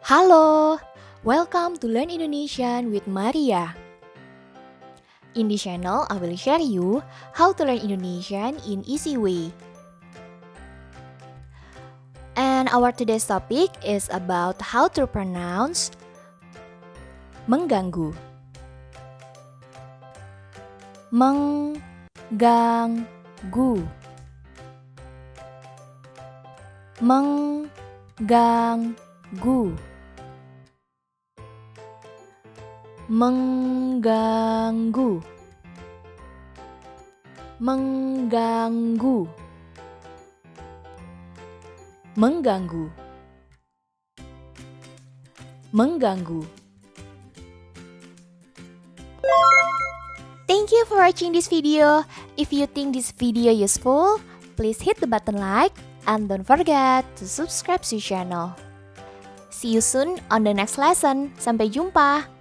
Halo, welcome to Learn Indonesian with Maria. In this channel, I will share you how to learn Indonesian in easy way. And our today's topic is about how to pronounce mengganggu. Mengganggu. Mengganggu. Mengganggu. Mengganggu. Mengganggu. Mengganggu. Thank you for watching this video. If you think this video useful, please hit the button like and don't forget to subscribe to channel. See you soon on the next lesson. Sampai jumpa.